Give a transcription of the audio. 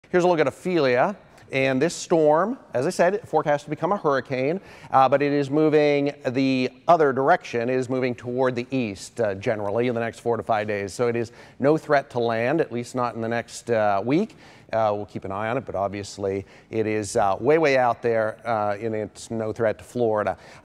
Here's a look at Ophelia. And this storm, as I said, forecast to become a hurricane, but it is moving the other direction. It is moving toward the east generally in the next 4 to 5 days. So it is no threat to land, at least not in the next week. We'll keep an eye on it, but obviously it is way out there, and it's no threat to Florida.